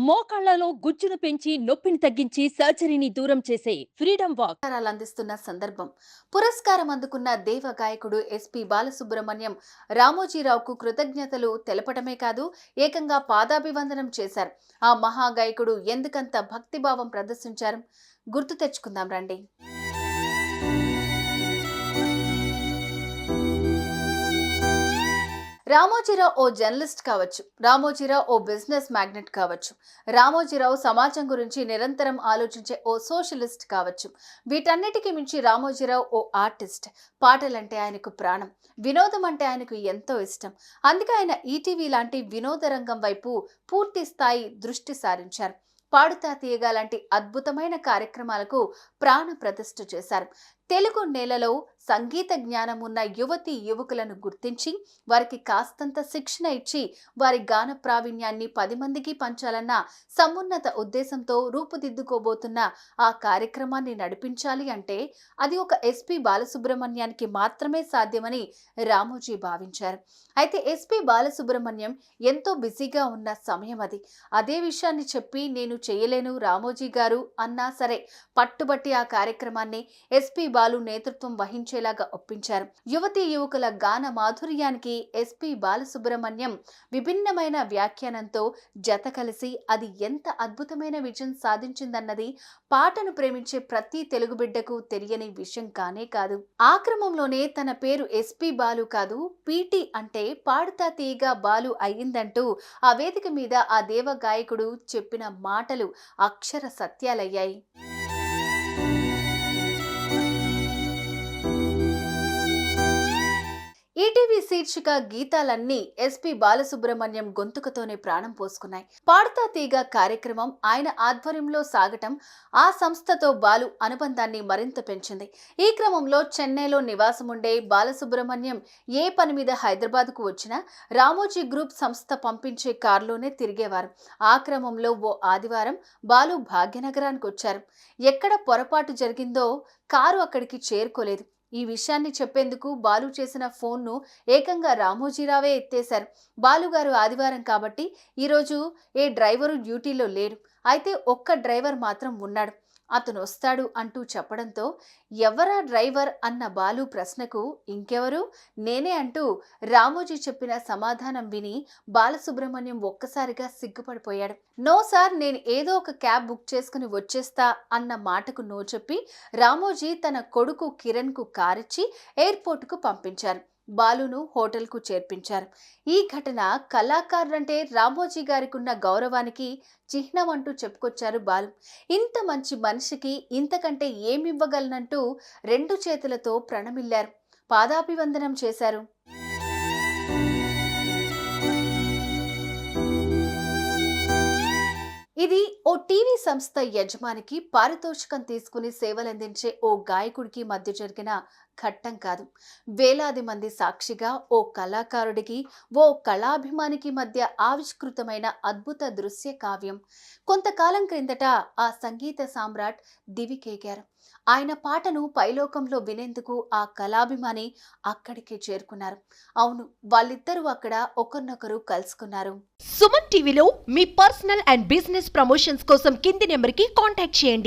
మోకాళ్లలో గుజ్జును పెంచి నొప్పిని తగ్గించి సర్జరీని దూరం చేసే ఫ్రీడమ్ వాక్ అందిస్తున్న సందర్భం పురస్కారం అందుకున్న దేవ గాయకుడు ఎస్పి బాలసుబ్రహ్మణ్యం రామోజీరావుకు కృతజ్ఞతలు తెలపడమే కాదు ఏకంగా పాదాభివందనం చేశారు. ఆ మహాగాయకుడు ఎందుకంత భక్తిభావం ప్రదర్శించారు గుర్తు తెచ్చుకుందాం రండి. రామోజీరావు ఓ జర్నలిస్ట్ కావచ్చు, రామోజీరావు ఓ బిజినెస్ మ్యాగ్నెట్ కావచ్చు, రామోజీరావు సమాజం గురించి నిరంతరం ఆలోచించే ఓ సోషలిస్ట్ కావచ్చు. వీటన్నిటికీ మించి రామోజీరావు ఓ ఆర్టిస్ట్. పాటలంటే ఆయనకు ప్రాణం, వినోదం అంటే ఆయనకు ఎంతో ఇష్టం. అందుకే ఆయన ఈటీవీ లాంటి వినోద రంగం వైపు పూర్తి స్థాయి దృష్టి సారించారు. పాడుతా తీయగా లాంటి అద్భుతమైన కార్యక్రమాలకు ప్రాణ ప్రతిష్ఠ చేశారు. తెలుగు నేలలో సంగీత జ్ఞానం ఉన్న యువతి యువకులను గుర్తించి వారికి కాస్తంత శిక్షణ ఇచ్చి వారి గాన ప్రావీణ్యాన్ని 10 మందికి పంచాలన్న సమున్నత ఉద్దేశంతో రూపుదిద్దుకోబోతున్న ఆ కార్యక్రమాన్ని నడిపించాలి అంటే అది ఒక ఎస్పి బాలసుబ్రహ్మణ్యానికి మాత్రమే సాధ్యమని రామోజీ భావించారు. అయితే ఎస్పి బాలసుబ్రహ్మణ్యం ఎంతో బిజీగా ఉన్న సమయం అది. అదే విషయాన్ని చెప్పి నేను చేయలేను రామోజీ గారు అన్నా సరే పట్టుబట్టి ఆ కార్యక్రమాన్ని ఎస్పి బాలు నేతృత్వం వహించేలాగా ఒప్పించారు. యువతీ యువకుల గాన మాధుర్యానికి ఎస్పి బాలసుబ్రహ్మణ్యం విభిన్నమైన వ్యాఖ్యానంతో జత కలిసి అది ఎంత అద్భుతమైన విజయం సాధించిందన్నది పాటను ప్రేమించే ప్రతి తెలుగు బిడ్డకు తెలియని విషయం కానే కాదు. ఆ క్రమంలోనే తన పేరు ఎస్పి బాలు కాదు, పీటీ అంటే పాడుతా తీయగా బాలు అయ్యిందంటూ ఆ వేదిక మీద ఆ దేవ గాయకుడు చెప్పిన మాటలు అక్షర సత్యాలయ్యాయి. ఈటీవీ శీర్షిక గీతాలన్నీ ఎస్పి బాలసుబ్రహ్మణ్యం గొంతుకతోనే ప్రాణం పోసుకున్నాయి. పాడుతా తీగ కార్యక్రమం ఆయన ఆధ్వర్యంలో సాగటం ఆ సంస్థతో బాలు అనుబంధాన్ని మరింత పెంచింది. ఈ క్రమంలో చెన్నైలో నివాసముండే బాలసుబ్రహ్మణ్యం ఏ పని మీద హైదరాబాద్కు వచ్చినా రామోజీ గ్రూప్ సంస్థ పంపించే కారులోనే తిరిగేవారు. ఆ క్రమంలో ఓ ఆదివారం బాలు భాగ్యనగరానికి వచ్చారు. ఎక్కడ పొరపాటు జరిగిందో కారు అక్కడికి చేరుకోలేదు. ఈ విషయాన్ని చెప్పేందుకు బాలు చేసిన ఫోన్ను ఏకంగా రామోజీరావే ఎత్తేశారు. బాలుగారు ఆదివారం కాబట్టి ఈరోజు ఏ డ్రైవరు డ్యూటీలో లేడు, అయితే ఒక్క డ్రైవర్ మాత్రం ఉన్నాడు, అతను వస్తాడు అంటూ చెప్పడంతో ఎవరా డ్రైవర్ అన్న బాలు ప్రశ్నకు ఇంకెవరు నేనే అంటూ రామోజీ చెప్పిన సమాధానం విని బాలసుబ్రహ్మణ్యం ఒక్కసారిగా సిగ్గుపడిపోయాడు. నో సార్, నేను ఏదో ఒక క్యాబ్ బుక్ చేసుకుని వచ్చేస్తా అన్న మాటకు నో చెప్పి రామోజీ తన కొడుకు కిరణ్కు కారిచ్చి ఎయిర్పోర్టుకు పంపించారు. బాలును హోటల్కు చేర్పించారు. ఈ ఘటన కళాకారులంటే రామోజీ గారికి ఉన్న గౌరవానికి చిహ్నం అంటూ చెప్పుకొచ్చారు బాలు. ఇంత మంచి మనిషికి ఇంతకంటే ఏమివ్వగలనంటూ 2 చేతులతో ప్రణమిల్లారు, పాదాభివందనం చేశారు. ఇది ఓ టీవీ సంస్థ యజమానికి పారితోషికం తీసుకుని సేవలందించే ఓ గాయకుడికి మధ్య జరిగిన ఘట్టం కాదు. వేలాది మంది సాక్షిగా ఓ కళాకారుడికి ఓ కళాభిమానికి మధ్య ఆవిష్కృతమైన అద్భుత దృశ్య కావ్యం. కొంతకాలం క్రిందట ఆ సంగీత సామ్రాట్ దివికేగారు. ఆయన పాటను పైలోకంలో వినేందుకు ఆ కళాభిమాని అక్కడికే చేరుకున్నారు. అవును, వాళ్ళిద్దరూ అక్కడ ఒకరినొకరు కలుసుకున్నారు. సుమన్ టీవీలో మీ పర్సనల్ అండ్ బిజినెస్ ప్రమోషన్స్ కోసం కింది నెంబర్కి కాంటాక్ట్ చేయండి.